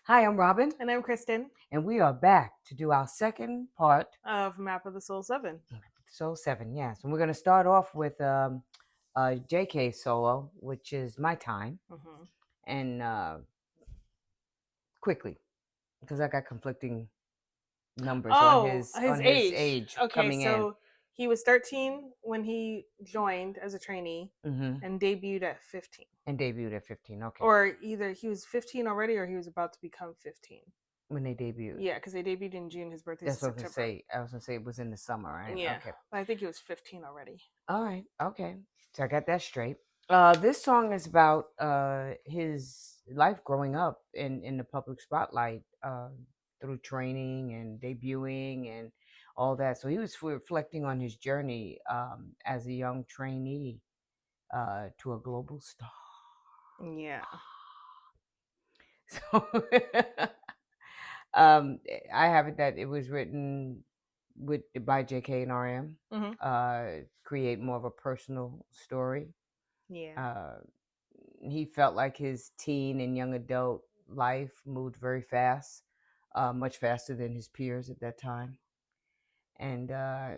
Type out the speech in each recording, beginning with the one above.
Hi, I'm Robin, And I'm Kristen and we are back to do our second part, of Map of the Soul 7. Soul 7, yes. And we're going to start off with a JK solo, which is My Time, Mm-hmm. and quickly, because I got conflicting numbers on Oh, his his on his age. age Okay, coming in. so he was 13 when he joined as a trainee Mm-hmm. and debuted at 15. And debuted at 15, okay. Or either he was 15 already or he was about to become 15. When they debuted. Yeah, because they debuted in June. His birthday's in That's what I was going to September. say. I was going to say it was in the summer, right? Yeah, Okay. but I think he was 15 already. All right. Okay. So I got that straight. This song is about his life growing up in the public spotlight through training and debuting and all that. So he was reflecting on his journey as a young trainee to a global star. Yeah. So I have it that it was written by J.K. and R.M. Mm-hmm. Create more of a personal story. Yeah. Uh, he felt like his teen and young adult life moved very fast, much faster than his peers at that time. And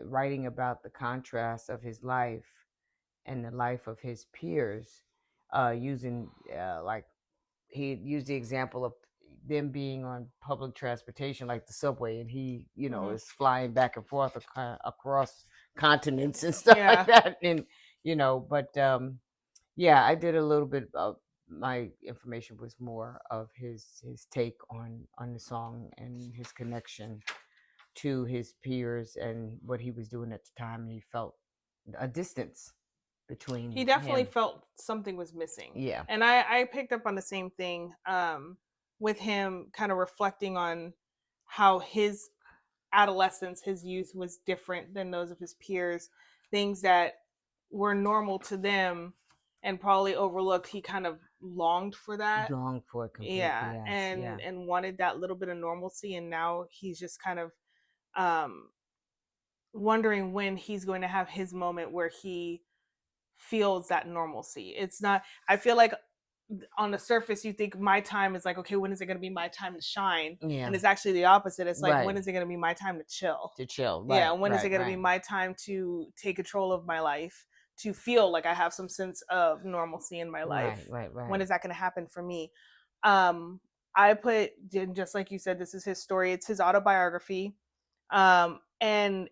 writing about the contrast of his life and the life of his peers, using like he used the example of them being on public transportation like the subway, and he Mm-hmm. is flying back and forth across continents and stuff Yeah. like that. And but yeah, I did a little bit of my information was more of his take on the song and his connection to his peers and what he was doing at the time, and he felt a distance He between definitely him. felt something was missing. Yeah. And I picked up on the same thing with him kind of reflecting on how his adolescence, his youth was different than those of his peers. Things that were normal to them and probably overlooked. He kind of longed for that. Long for it completely, Yeah. yes, yeah. And wanted that little bit of normalcy. And now he's just kind of um wondering when he's going to have his moment where he feels that normalcy. It's not, I feel like on the surface you think my time is like, okay, when is it going to be my time to shine? Yeah. And it's actually the opposite. It's like, when Right. is it going to be my time to chill? To chill. Yeah, Right, when is it right, going to be right. my time to take control of my life, to feel like I have some sense of normalcy in my Right, life? right, When right. is that going to happen for me? um I put, just like you said, this is his story, it's his autobiography. And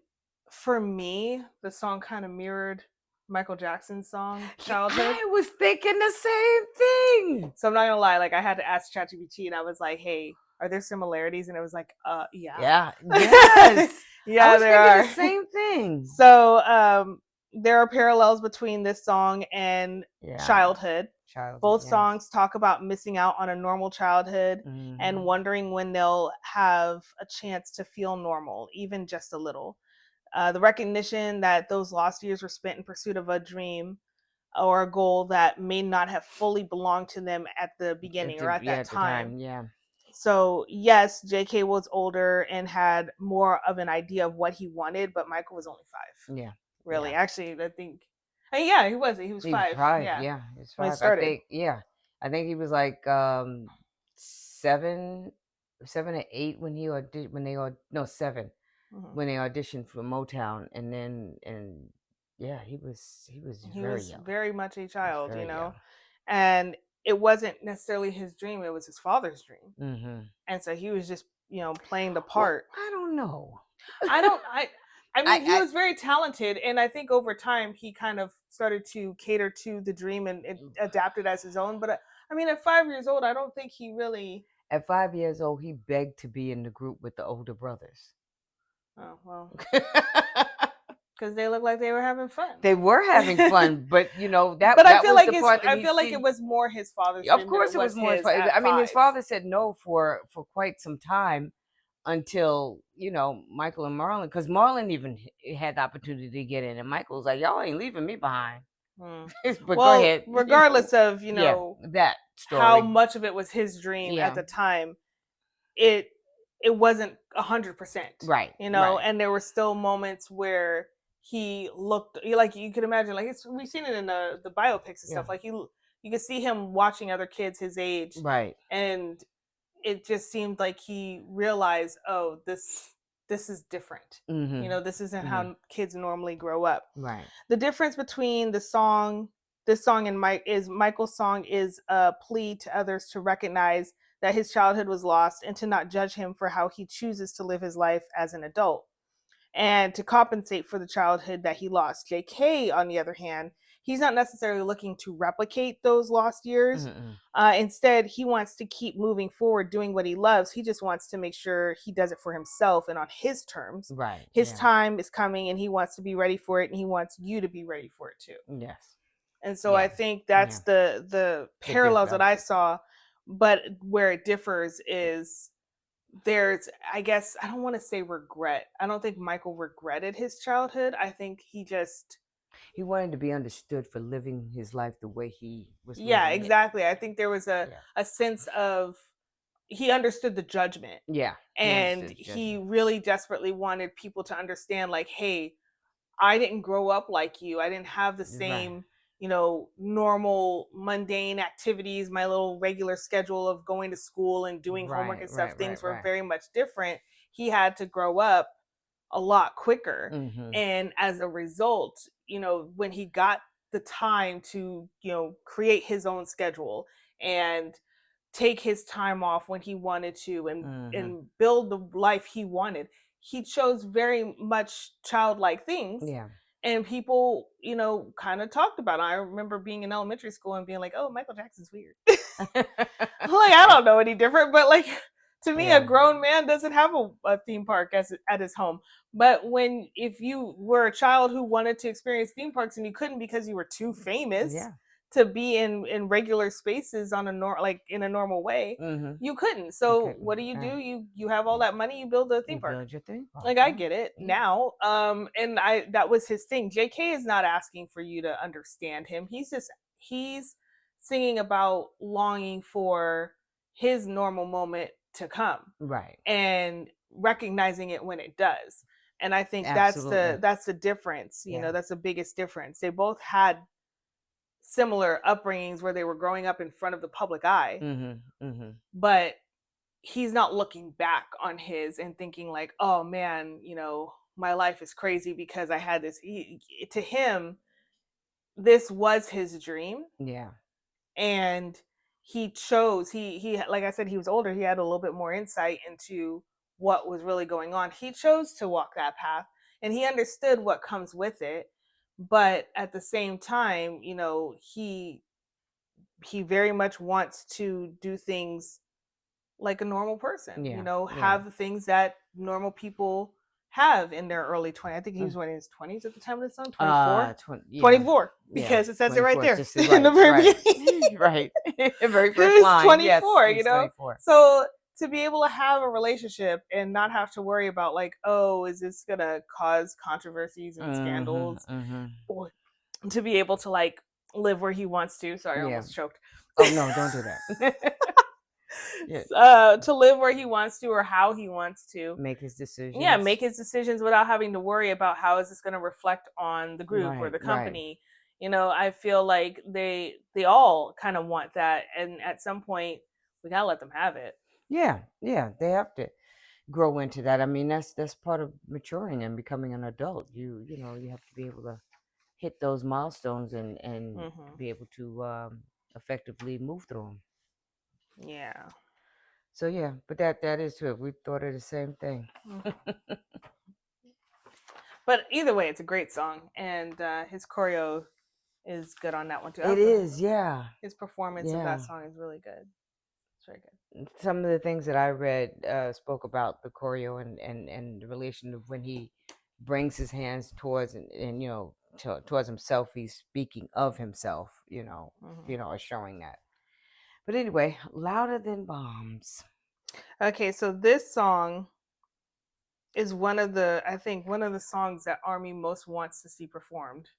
for me, the song kind of mirrored Michael Jackson's song Childhood. I was thinking the same thing. So I'm not gonna lie, like I had to ask ChatGPT and I was like, hey, are there similarities? And it was like, yeah. Yeah. Yes. I Yeah, was there thinking the are. same thing. So there are parallels between this song and Yeah. Childhood. Childhood, Both yes. songs talk about missing out on a normal childhood and wondering when they'll have a chance to feel normal, even just a little. The recognition that those lost years were spent in pursuit of a dream or a goal that may not have fully belonged to them at the beginning or at Yeah, that at the time. time, yeah. So, yes, JK was older and had more of an idea of what he wanted, but Michael was only 5. Yeah. Really. Yeah. Actually, I think, yeah, he was. He was He was 5. 5, Yeah. yeah. He was When it 5. I started. think, yeah. I think he was like 7 or 8 when he auditioned, no, 7 Mm-hmm. when they auditioned for Motown, and then and yeah, he was He very was young. very much a He was child, very young. and it wasn't necessarily his dream, it was his father's dream. Mm-hmm. And so he was just, playing the Well, part. I don't know. I don't, I mean, he I was very talented, and I think over time he kind of started to cater to the dream and adapt it as his own. But I mean, at 5 years old, I don't think he really. at 5 years old, he begged to be in the group with the older brothers. Oh well, because they looked like they were having fun. They were having fun, but that But that was the part that I he feel like it see. was more his father's Of dream than course, it it was was more his his father. at I mean, his 5. father said no for quite some time until Michael and Marlon, because Marlon even had the opportunity to get in, and Michael was like, "Y'all ain't leaving me behind." But go Well, ahead. regardless of Yeah, that how story. much of it was his dream at Yeah, the time, it it wasn't 100%, right, right. and there were still moments where he looked like, you could imagine, like, we've seen it in the biopics and Yeah, stuff, like you could see him watching other kids his age right. and it just seemed like he realized, oh, this is different. You Mm-hmm. know, this isn't Mm-hmm. how kids normally grow up. Right. The difference between this song and Michael's song is a plea to others to recognize that his childhood was lost and to not judge him for how he chooses to live his life as an adult and to compensate for the childhood that he lost. JK, on the other hand, he's not necessarily looking to replicate those lost years. Mm-mm. Instead, he wants to keep moving forward, doing what he loves. He just wants to make sure he does it for himself and on his terms. Right. His Yeah. time is coming and he wants to be ready for it, and he wants you to be ready for it too. Yes. And so I Yeah. think Yeah. that's the The parallels that I difference. saw, but where it differs is there's, I guess, I don't want to say regret. I don't think Michael regretted his childhood. I think he just, He wanted to be understood for living his life the way he was yeah, living it. exactly. I think there was Yeah. a sense of, he understood the judgment, Yeah. He and understood the he judgment. really desperately wanted people to understand, like, hey, I didn't grow up like you. I didn't have the Right. same, normal mundane activities, my little regular schedule of going to school and doing homework Right. and stuff. Right. Things Right. were Right. very much different. He had to grow up a lot quicker. Mm-hmm. And as a result, when he got the time to, create his own schedule and take his time off when he wanted to, Mm-hmm. and build the life he wanted, he chose very much childlike things. Yeah. And people, kind of talked about it. I remember being in elementary school and being like, oh, Michael Jackson's weird. Like, I don't know any different, but like, to me, a Yeah. grown man doesn't have a theme park at his home. But if you were a child who wanted to experience theme parks and you couldn't because you were too famous Yeah. to be in regular spaces like in a normal way, Mm-hmm. you couldn't. You So what couldn't. do? You have all that money, you build a You theme park. build your theme park. Like, I Yeah. get it Yeah. now. And that was his thing. JK is not asking for you to understand him. He's singing about longing for his normal moment to come Right. and recognizing it when it does. And I think Absolutely. that's the difference. Yeah. That's the biggest difference. They both had similar upbringings where they were growing up in front of the public eye, Mm-hmm. Mm-hmm. but he's not looking back on his and thinking like, oh man, my life is crazy because I had this. To him, this was his dream, Yeah. and he chose. He like I said, he was older. He had a little bit more insight into what was really going on. He chose to walk that path, and he understood what comes with it. But at the same time, he very much wants to do things like a normal person, Yeah. Yeah. have the things that normal people have in their early 20s. I think he Mm. was in his 20s at the time of the song, 24. Yeah. 24, Yeah. because it says it right 24. there Just in the right. very Right. beginning. Right. The very He first was line. Yes. 24, He's 24. So to be able to have a relationship and not have to worry about like, oh, is this going to cause controversies and Mm-hmm. scandals, Mm-hmm. or to be able to like live where he wants to. Sorry, I Yeah. almost choked. Oh no! Don't do that. Yeah. To live where he wants to or how he wants to. Make his Yeah, decisions. make his decisions without having to worry about how is this going to reflect on the group or Right. the Right. company. I feel like they all kind of want that, and at some point we got to let them have it. Yeah. Yeah. They have to grow into that. I mean, that's part of maturing and becoming an adult. You have to be able to hit those milestones and Mhm. be able to effectively move through them. Yeah. So yeah, but that is true. We thought of the same thing. Mhm. But either way, it's a great song, and his choreo is good on that one too. It is, yeah, His performance of that yeah. song is really good. It's very good. Some of the things that I read spoke about the choreo and the relation of when he brings his hands towards and towards himself. He's speaking of himself. Mhm. Or showing that. But anyway, louder than bombs. Okay, so this song is I think one of the songs that Army most wants to see performed.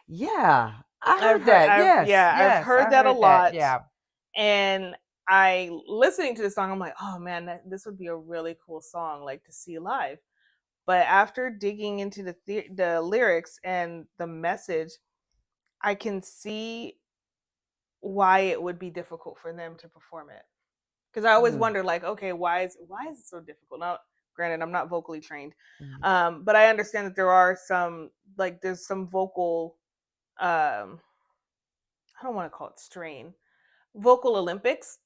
Yeah, I heard that. I've Yes, heard I that a heard that. lot, Yeah. and I listening to the song, I'm like, oh man, this would be a really cool song, like to see live. But after digging into the lyrics and the message, I can see why it would be difficult for them to perform it. Because I always Mm. wonder, like, okay, why is it so difficult? Now, granted, I'm not vocally trained, Mm. but I understand that there are some, like, there's some vocal, I don't want to call it strain, vocal Olympics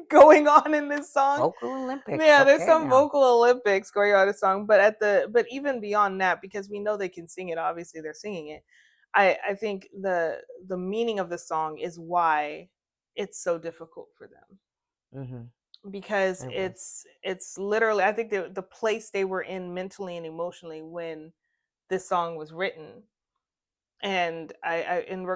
going on in this song. Vocal Olympics. Yeah, there's Okay, some now. vocal Olympics going on in the song, but but even beyond that, because we know they can sing it, obviously they're singing it. I think the meaning of the song is why it's so difficult for them, Mm-hmm. because It was. it's literally, I think the place they were in mentally and emotionally when this song was written, and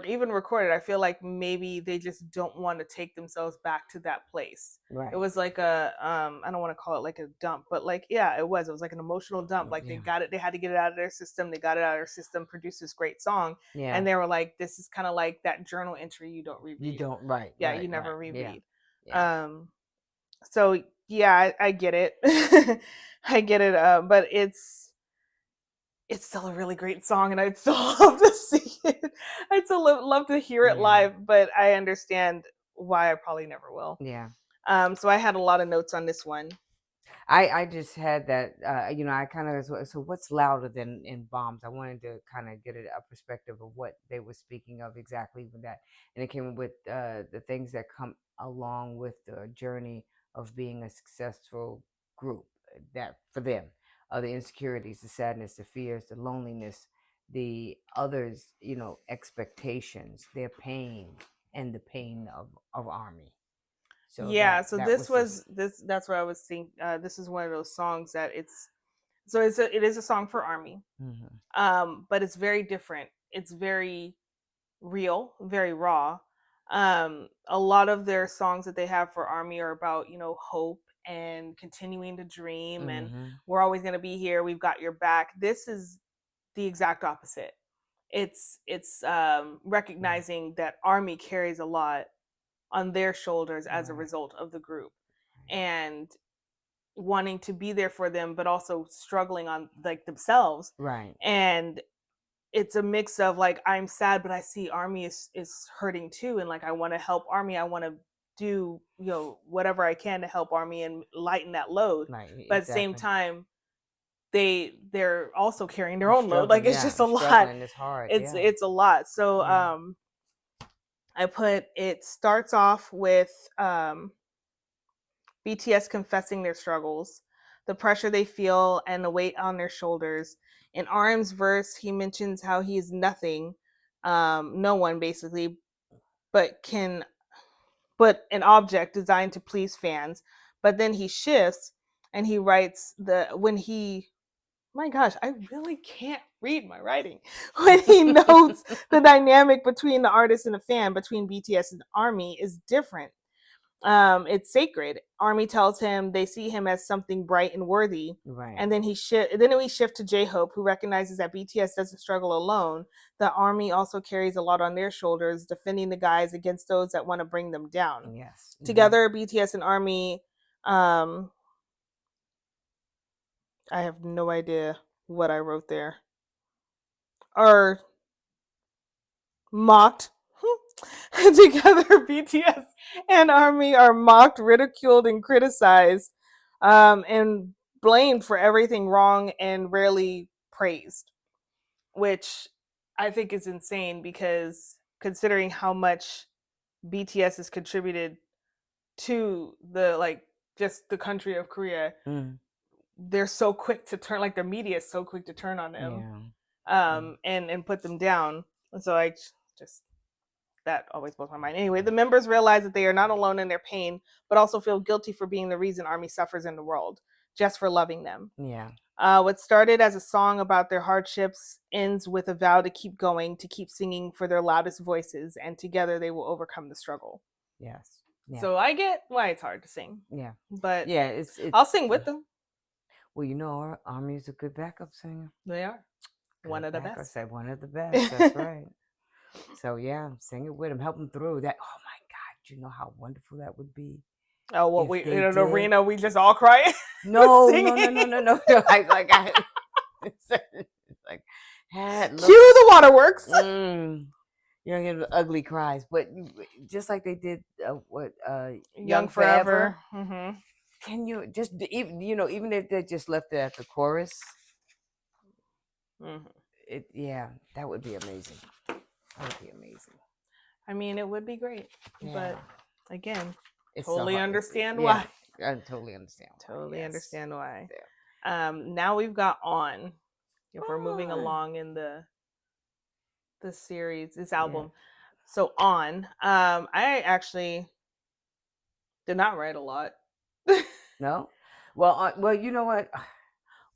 even recorded, I feel like maybe they just don't want to take themselves back to that place. It Right. was like a, I don't want to call it like a dump, but like, yeah, it was like an emotional dump. Like, Yeah. they had to get it out of their system, they got it out of their system, produced this great song, Yeah. and they were like, this is kind of like that journal entry you don't You reread. don't. Right. Yeah, you Right. never Yeah. reread. Yeah. um so yeah, I get it. I get it, but it's still a really great song, and I'd still love to see it. I'd still love to hear it Yeah. live, but I understand why I probably never will. Yeah. So I had a lot of notes on this one. I just had that, I kind of, so what's louder than in bombs? I wanted to kind of get a perspective of what they were speaking of exactly with that. And it came with the things that come along with the journey of being a successful group, that for them, the insecurities, the sadness, the fears, the loneliness, the others, expectations, their pain, and the pain of Army. So Yeah, that so that this was just. was this that's what I was thinking. This is one of those songs that it is a song for Army. Mhm. But it's very different. It's very real, very raw. A lot of their songs that they have for Army are about, hope and continuing to dream, and Mhm. we're always going to be here. We've got your back. This is the exact opposite. It's Mm. recognizing that Army carries a lot on their shoulders as a Right. result of the group, and wanting to be there for them, but also struggling on, like, themselves. Right. And it's a mix of, like, I'm sad, but I see Army is hurting too, and, like, I want to help Army. I want to do, whatever I can to help Army and lighten that load. Right. But at the same Exactly. time, they're also carrying their You're own load. Like, struggling. it's Yeah. just a You're lot. struggling. It's hard. Yeah. It's a lot. So Yeah. I put, it starts off with BTS confessing their struggles, the pressure they feel, and the weight on their shoulders. In RM's verse, he mentions how he is nothing, no one basically, but an object designed to please fans. But then he shifts and he writes the when he my gosh, I really can't read my writing. When he notes the dynamic between the artist and the fan, between BTS and Army, is different. It's sacred. Army tells him they see him as something bright and worthy. Right. And then we shift to J-Hope, who recognizes that BTS doesn't struggle alone. The Army also carries a lot on their shoulders, defending the guys against those that want to bring them down. Yes. Hmm. Together, BTS and Army, um, I have no idea what I wrote there, are mocked. Together, BTS and Army are mocked, ridiculed, and criticized, and blamed for everything wrong, and rarely praised, which I think is insane, because considering how much BTS has contributed to the, like, just the country of Korea, Mm. they're so quick to turn, like, the media is so quick to turn on them, Yeah. Mm. and put them down. And so I just that always blows my mind. Anyway, the members realize that they are not alone in their pain, but also feel guilty for being the reason Army suffers in the world, just for loving them. Yeah. What started as a song about their hardships ends with a vow to keep going, to keep singing for their loudest voices, and together they will overcome the struggle. Yes. Yeah. So I get why it's hard to sing, Yeah. but Yeah. It's. I'll sing with them. Well, our Army's a good backup singer. They are one Good of the backup. best. Say one of the best. That's right. So yeah, sing it with him. Help him through that. Oh my God! Do you know how wonderful that would be Oh, what, if we they in an did? arena, we just all cry No, no, no, no, singing. no, no, no. I it's like had Cue look. the waterworks. Mm, Young and Ugly cries, but just like they did Young Young Forever. Forever. Mm-hmm. Can you just even even if they just left it at the chorus, Mm-hmm. that would be amazing. That would be amazing. I mean, it would be great, Yeah, but again, it's so totally hard. understand Yeah, why. I totally understand why. Totally Yes. understand why. Yeah. Now we've got On. If we're moving On. along in the series, this Yeah. album. So On. I actually did not write a lot. No. Well, you know what?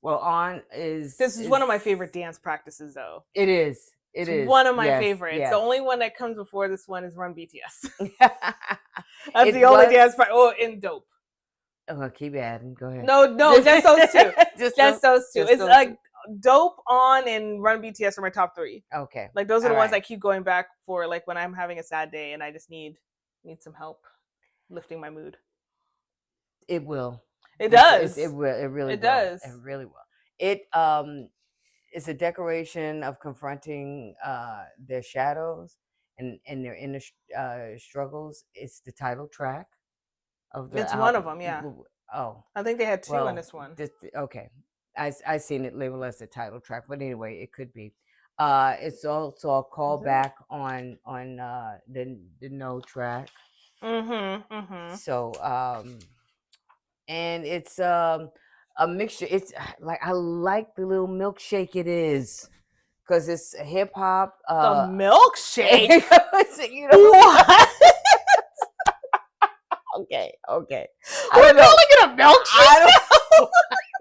Well, On This is is one of my favorite dance practices, though. it is. It It's is. one of my Yes. favorites. The Yes. only one that comes before this one is Run BTS. That's It the only was. dance practice. Oh, in Dope. Oh, keep adding. Go ahead. No, just those two. Just Just those two. just It's those two. like Dope, On, and Run BTS are my top three. Okay. Like those are All the ones I right. keep going back for, like when I'm having a sad day and I just need some help lifting my mood. It will. It does. It will. It really It will. does. It really will. It is a declaration of confronting their shadows and their inner struggles. It's the title track of the It's one of album. them, yeah. Oh, I think they had two in well, this one. okay. I seen it labeled as the title track, but anyway, it could be. It's also a callback on the No track. So and it's a mixture. It's like I like the little milkshake it is because it's hip hop. The milkshake. You know, What? okay. I We're don't know. calling it a milkshake.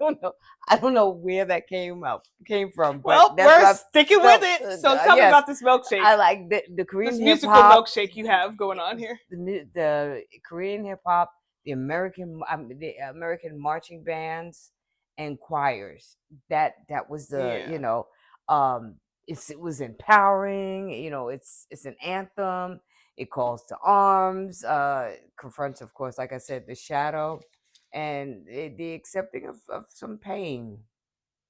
I don't know. I don't know where that came from, but Well, that's we're what sticking with it. So tell me yes, about this milkshake. I like the Korean This hip musical hop, milkshake you have going on here. the Korean hip hop, the American marching bands and choirs. That was the Yeah. it was empowering. It's an anthem. It calls to arms. Confronts, of course, like I said, the shadow and the accepting of some pain.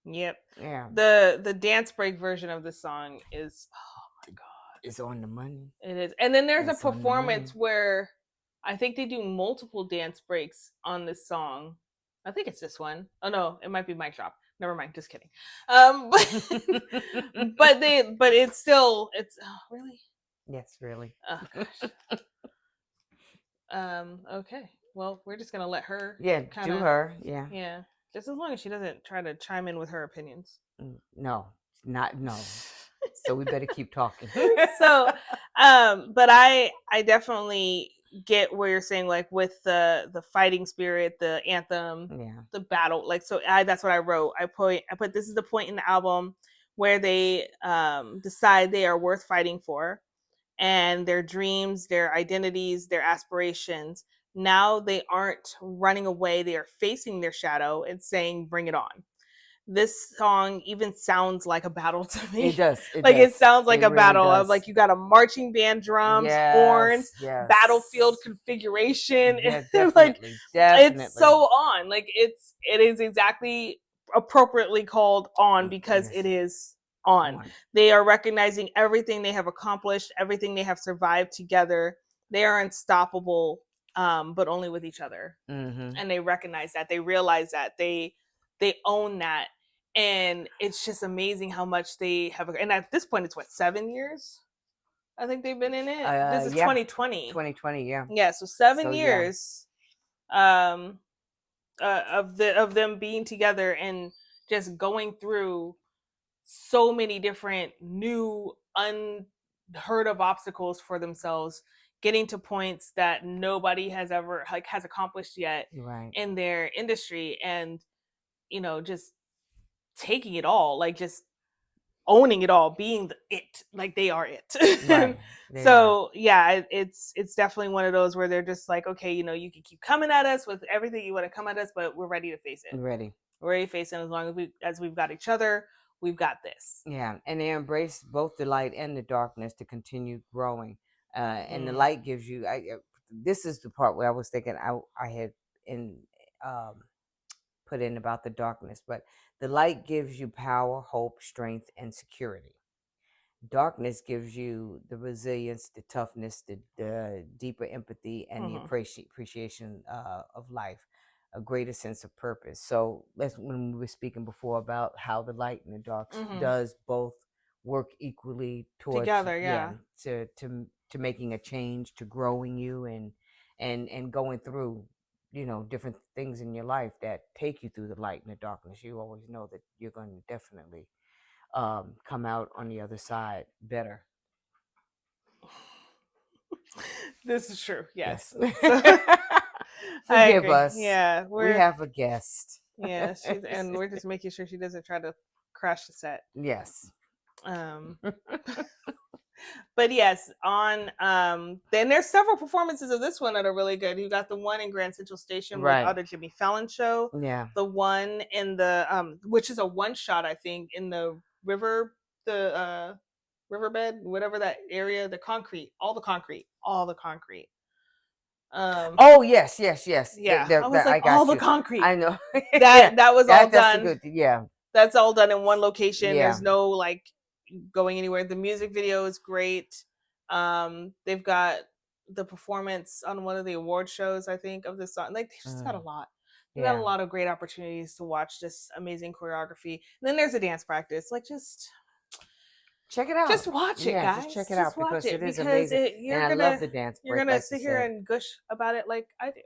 Yep. Yeah, The dance break version of the song is, oh my god. it's on the money. It is. And then there's a It's on the money. performance where I think they do multiple dance breaks on this song. I think it's this one. Oh no, it might be Mike Drop. Never mind, just kidding. But it's still oh really? Yes, really. Oh gosh. Okay. Well, we're just gonna let her Yeah, kind do of her. Yeah. yeah. Just as long as she doesn't try to chime in with her opinions. No, no. So we better keep talking. So but I definitely get where you're saying, like with the fighting spirit, the anthem, Yeah. the battle, like so that's what I wrote. I put this is the point in the album where they decide they are worth fighting for, and their dreams, their identities, their aspirations, now they aren't running away, they are facing their shadow and saying bring it on. This song even sounds like a battle to me. It does. It Like it does. sounds like It a really battle of, does. like, you got a marching band, drums, horns, Yes. Yes. battlefield configuration. Yeah, And like definitely. it's Definitely. so on. Like it is exactly appropriately called On because Yes. it is on. They are recognizing everything they have accomplished, everything they have survived together. They are unstoppable, but only with each other. Mm-hmm. And they recognize that. They realize that. They own that. And it's just amazing how much they have. And at this point, it's what, 7 years? I think they've been in it. This is 2020. 2020. Yeah. Yeah, so 7 So, yeah. years of them being together and just going through so many different new unheard of obstacles for themselves, getting to points that nobody has ever has accomplished yet Right. in their industry, and just taking it all, like just owning it all, being it, like they are it. Right. So yeah, it's definitely one of those where they're just like, okay, you can keep coming at us with everything you want to come at us, but we're ready to face it. Ready. We're ready to face it. As long as we've got each other, we've got this. Yeah, and they embrace both the light and the darkness to continue growing. And the light gives you. This is the part where I was thinking I had in put in about the darkness, but the light gives you power, hope, strength, and security. Darkness gives you the resilience, the toughness, the deeper empathy, and the Mhm. appreciation of life, a greater sense of purpose. So that's when we were speaking before about how the light and the dark Mhm. does both work equally towards, Together, yeah, yeah. to making a change, to growing you, and going through, different things in your life that take you through the light and the darkness. You always know that you're going to definitely come out on the other side better. This is true. Yes. Yes. So I Forgive agree. us. Yeah, We we're have a guest. yeah, she's and we're just making sure she doesn't try to crash the set. Yes. Um but yes, on then there's several performances of this one that are really good. You got the one in Grand Central Station with Right. other Jimmy Fallon show, Yeah. the one in the which is a one shot I think in the river, the riverbed, whatever that area, the concrete, all the concrete. Um Oh yes, yes, yes. yeah, I was like I all got the you. concrete. I know. Yeah. That was all That's a done. good. Yeah. That's all done in one location. Yeah. There's no like going anywhere. The music video is great. They've got the performance on one of the award shows, I think, of this song. Like they just got a Mm, lot. They've got a yeah. lot of great opportunities to watch this amazing choreography. And then there's a dance practice. Like Check it out. just watch it, Yeah, just check guys. it Just out watch because it it is because amazing, and I love the dance you're break, gonna like you sit here said. and gush about it like I do.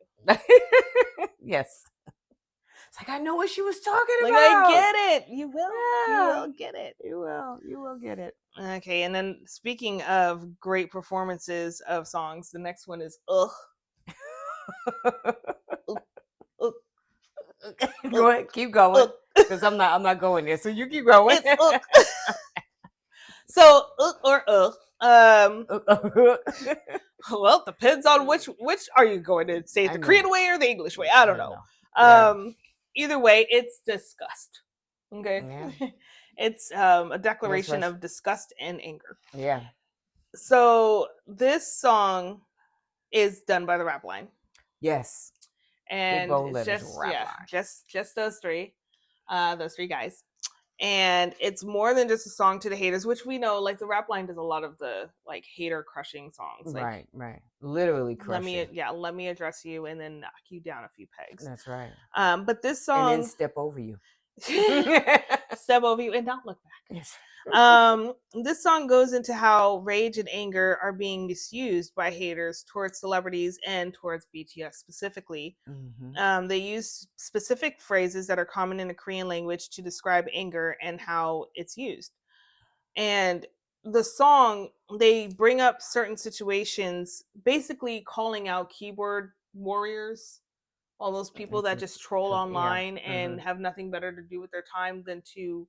Yes. It's like I know what she was talking Like I about. get it. You Yeah. will get it. You will get it. Okay, and then speaking of great performances of songs, the next one is ugh, ugh, ugh, ugh, Go ahead, keep going, ugh. because I'm not going there. So you keep going. It's ugh. So ugh or ugh. Well, depends on which are you going to say it I the know. Korean way or the English way? I don't I know. know. Yeah. Either way, it's disgust. Okay, Yeah. it's a That's declaration right. of disgust and anger. Yeah. So this song is done by the rap line. Yes. Big And bold it's letters. just Rap yeah, line. just those three guys. And it's more than just a song to the haters, which we know like the rap line does a lot of the like hater crushing songs, like Right. Right. Literally crushing. let me address you and then knock you down a few pegs. That's right. But this And then song step over you. step over you and not look back. Yes. This song goes into how rage and anger are being misused by haters towards celebrities and towards BTS specifically. Mm-hmm. They use specific phrases that are common in the Korean language to describe anger and how it's used. And the song, they bring up certain situations, basically calling out keyboard warriors, all those people that just troll Yeah. online Mm-hmm. and have nothing better to do with their time than to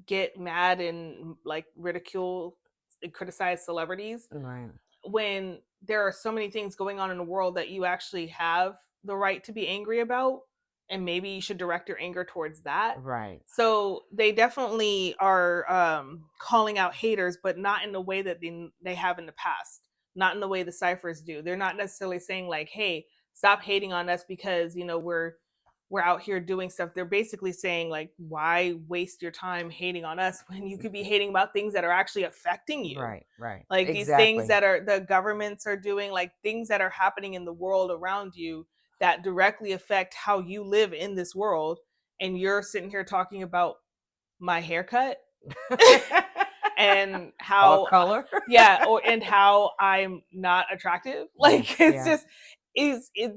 get mad and like ridicule and criticize celebrities Right. when there are so many things going on in the world that you actually have the right to be angry about, and maybe you should direct your anger towards that. Right. So they definitely are calling out haters, but not in the way that they have in the past, not in the way the ciphers do. They're not necessarily saying like, hey, stop hating on us because we're out here doing stuff. They're basically saying like, why waste your time hating on us when you could be hating about things that are actually affecting you, Right. Right. like these things Exactly. that are the governments are doing, like things that are happening in the world around you that directly affect how you live in this world. And you're sitting here talking about my haircut and Or how color. yeah, or and how I'm not attractive. Yeah. Like it's Yeah. just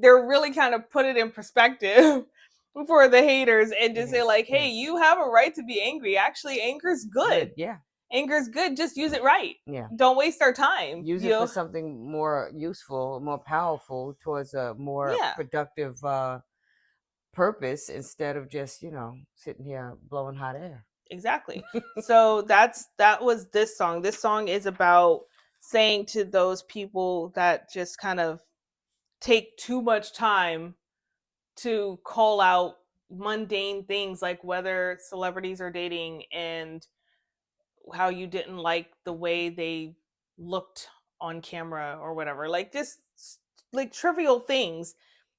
they're really kind of put it in perspective for the haters and just say Yes. like, hey, Yes. you have a right to be angry. Actually, anger's good. Good. Yeah. Anger's good. Just use it right. Yeah. Don't waste our time. Use it for something more useful, more powerful, towards a more Yeah, productive purpose, instead of just sitting here blowing hot air. exactly. So that was this song. This song is about saying to those people that just kind of take too much time to call out mundane things like whether celebrities are dating and how you didn't like the way they looked on camera or whatever. Like just like trivial things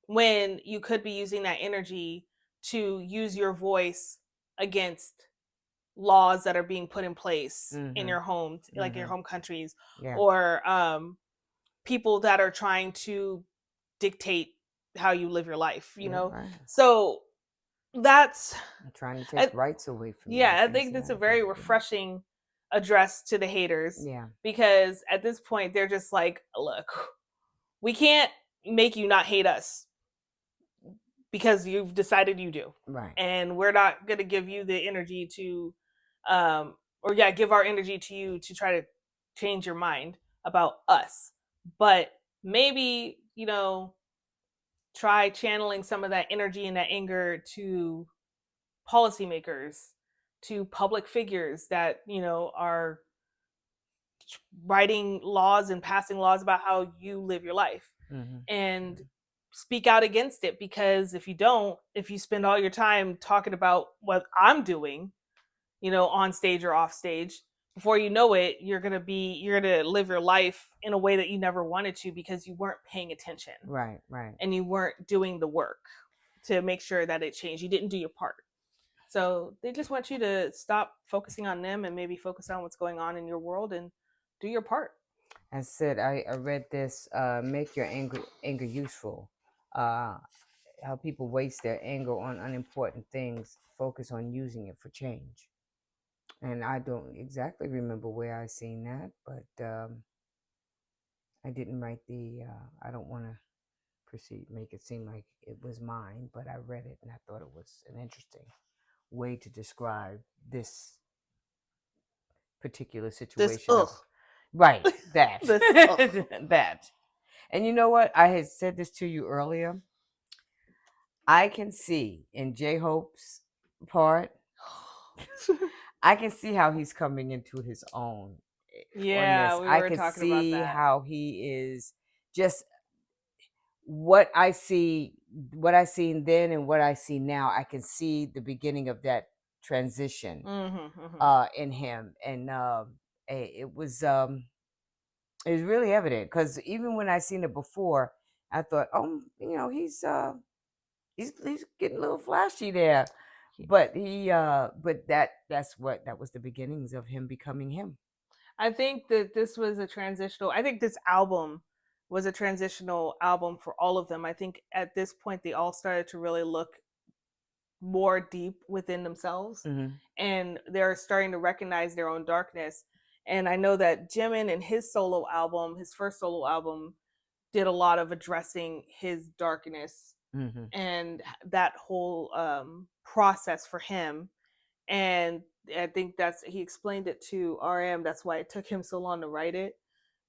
when you could be using that energy to use your voice against laws that are being put in place in Mm-hmm. your home, like your Mm-hmm. home countries, Yeah. or people that are trying to dictate how you live your life, you Yeah. know? Right. So that's, I'm trying to take I, rights away from you and yeah, I things think of that's a that very nature. refreshing address to the haters, Yeah. because at this point they're just like, look, we can't make you not hate us because you've decided you do. Right. And we're not going to give you the energy to, or yeah, give our energy to you to try to change your mind about us. But maybe, try channeling some of that energy and that anger to policymakers, to public figures that, are writing laws and passing laws about how you live your life, Mm-hmm. and speak out against it. Because if you don't, if you spend all your time talking about what I'm doing, on stage or off stage, before you know it, you're gonna live your life in a way that you never wanted to, because you weren't paying attention Right. Right. and you weren't doing the work to make sure that it changed. You didn't do your part. So they just want you to stop focusing on them and maybe focus on what's going on in your world and do your part. I said I read this. Make your anger useful. Uh, how people waste their anger on unimportant things. Focus on using it for change. And I don't exactly remember where I seen that, but I didn't write the. I don't want to proceed make it seem like it was mine, but I read it and I thought it was an interesting way to describe this particular This situation of ugh, right that this ugh. that. And you know what? I had said this to you earlier. I can see in J Hope's part, I can see how he's coming into his own on Yeah, this. we I were can talking about see that. how he is just what I see, what I seen then and what I see now. I can see the beginning of that transition Mm-hmm. in him, and it was it was really evident because even when I seen it before, I thought, oh, he's getting a little flashy there, but that was the beginnings of him becoming him. I think that this was a transitional. I think this album was a transitional album for all of them. I think at this point they all started to really look more deep within themselves, Mm-hmm. and they're starting to recognize their own darkness. And I know that Jimin in his solo album, his first solo album, did a lot of addressing his darkness Mm-hmm. and that whole process for him. And I think that's he explained it to RM. That's why it took him so long to write it,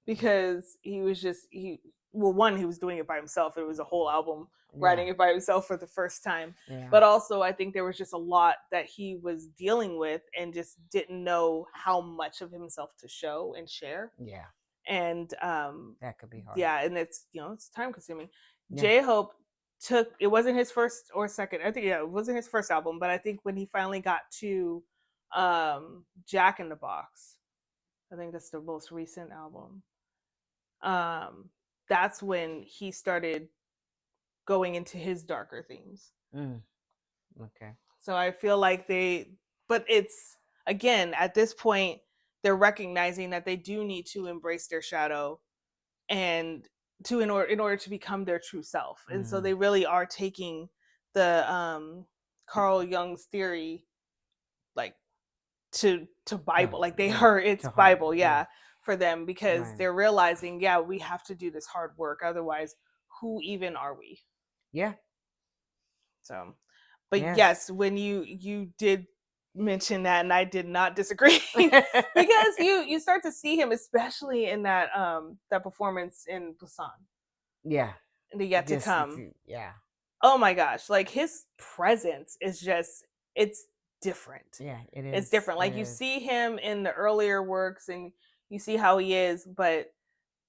because he was just he well, one, he was doing it by himself. It was a whole album Yeah, writing it by himself for the first time. yeah, But also I think there was just a lot that he was dealing with and just didn't know how much of himself to show and share. yeah. And That could be hard. yeah, and it's time consuming. Yeah. J Hope took it wasn't his first or second. I think, yeah, it wasn't his first album, but I think when he finally got to Jack in the Box, I think that's the most recent album. Um that's when he started going into his darker themes. Mm, okay. So I feel like but it's, again, at this point they're recognizing that they do need to embrace their shadow, and in order to become their true self. And so Mm, they really are taking the Carl Jung's theory, like, to Bible. Like, they right. are, it's To heart. Bible, Yeah. yeah, for them, because Right. they're realizing, yeah, we have to do this hard work, otherwise who even are we? Yeah. So, but Yes. yes, when you did mention that, and I did not disagree, because you start to see him, especially in that performance in Busan, Yeah. in the Yet to Just Come. yeah. Oh my gosh, like, his presence is just, it's different. Yeah. It It's is. different. It Like, you is. see him in the earlier works and you see how he is, but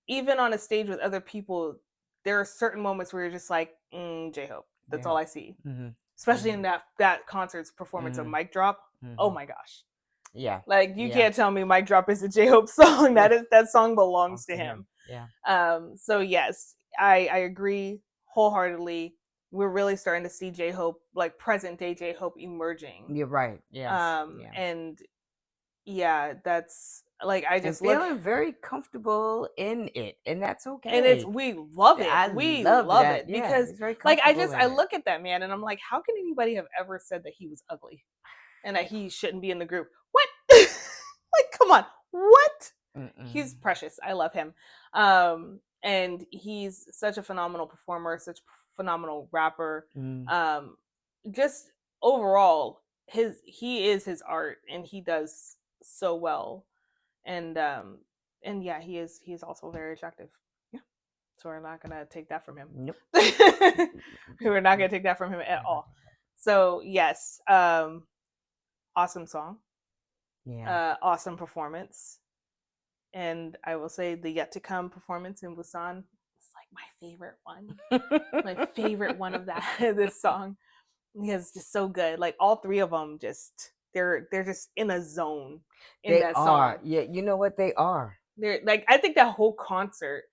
even on a stage with other people, there are certain moments where you're just like, J Hope. That's Yeah. all I see. Mm-hmm. Especially in Mm-hmm. that concert's performance of Mm-hmm. Mic Drop. Oh Mm-hmm. my gosh. Yeah. Like, you Yeah. can't tell me Mic Drop is a J Hope song. Yeah. That song belongs Belongs to to him. him. Yeah. So yes, I agree wholeheartedly. we're really starting to see J-Hope, like present day J-Hope, emerging. You're right. Yes. Yeah. And yeah, that's like I And just look, feeling very comfortable in it, and that's and it's okay. we love it. I We love love that. it Yeah, because he's very like comfortable I in it. look at that man and I'm like, how can anybody have ever said that he was ugly and that he shouldn't be in the group? What? Like, come on, what? He's Mm-mm. precious. I love him. And he's such a phenomenal performer, such a phenomenal rapper. Mm. Just overall, he is his art, and he does so well. And yeah, he is also very attractive. Yeah. So we're not gonna take that from him. Nope. We're not gonna take that from him at all. So yes, awesome song, Yeah. awesome performance, and I will say the yet to come performance in Busan is like my favorite one. My favorite one of that this song. Because it's just so good. Like all three of them, just they're just in a zone in They that are. song. Yeah, you know what they are. They're like, I think that whole concert,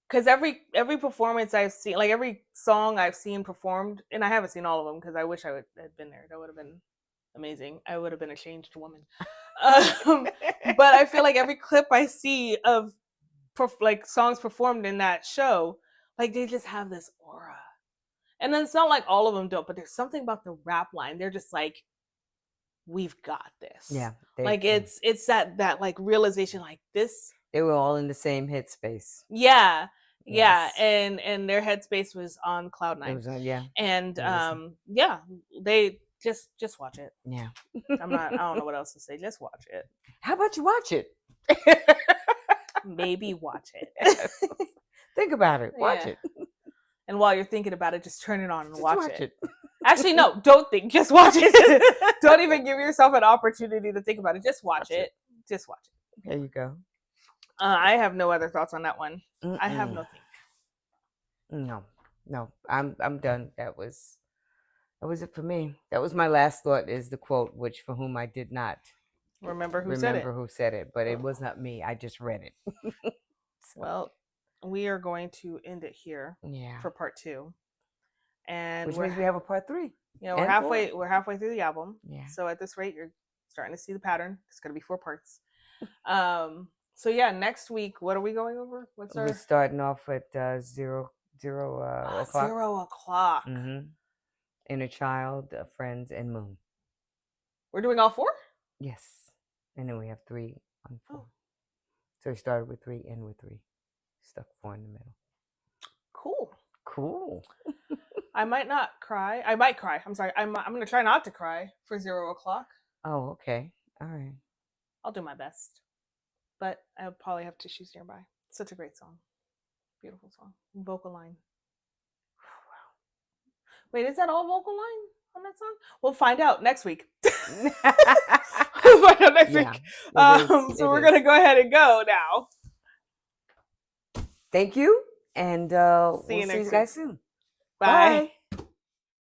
because every performance I've seen, like every song I've seen performed, and I haven't seen all of them because I wish I had been there. That would have been amazing. I would have been a changed woman. But I feel like every clip I see of like songs performed in that show, like they just have this aura. And then it's not like all of them don't, but there's something about the rap line. They're just like, we've got this. Yeah. Like it's that like realization, like this. They were all in the same headspace. Yeah. Yeah. Yes. And their headspace was on cloud It nine. was yeah. And It was. yeah, they just watch it. Yeah. I don't know what else to say. Just watch it. How about you watch it? Maybe watch it. Think about it. Watch Yeah. it. And while you're thinking about it, just turn it on and Just watch it. it. Actually, no, don't think. Just watch it. Don't even give yourself an opportunity to think about it. Just watch it. Just watch it. There you go. I have no other thoughts on that one. I have no think. No. I'm done. That was it for me. That was my last thought. Is the quote, which for whom I did not Remember who said it, but it was not me. I just read it. So. Well, we are going to end it here. Yeah. For part 2. And which means we have a part 3. You know, we're halfway through the album. Yeah. So at this rate, you're starting to see the pattern. It's going to be 4 parts. So yeah, next week, what are we going over? We're starting off at 0 o'clock. 0 o'clock. Mm-hmm. Inner Child, Friends, and Moon. We're doing all 4? Yes. And then we have 3 on 4. Oh. So we started with 3, end with 3. Stuck 4 in the middle. Cool. I might not cry. I might cry. I'm sorry. I'm going to try not to cry for 0 o'clock. Oh, okay. All right. I'll do my best. But I'll probably have tissues nearby. Such a great song. Beautiful song. Vocal line. Wait, is that all vocal line on that song? We'll find out next week. We'll find out next week. So we're going to go ahead and go now. Thank you. And we'll see you guys soon. Bye.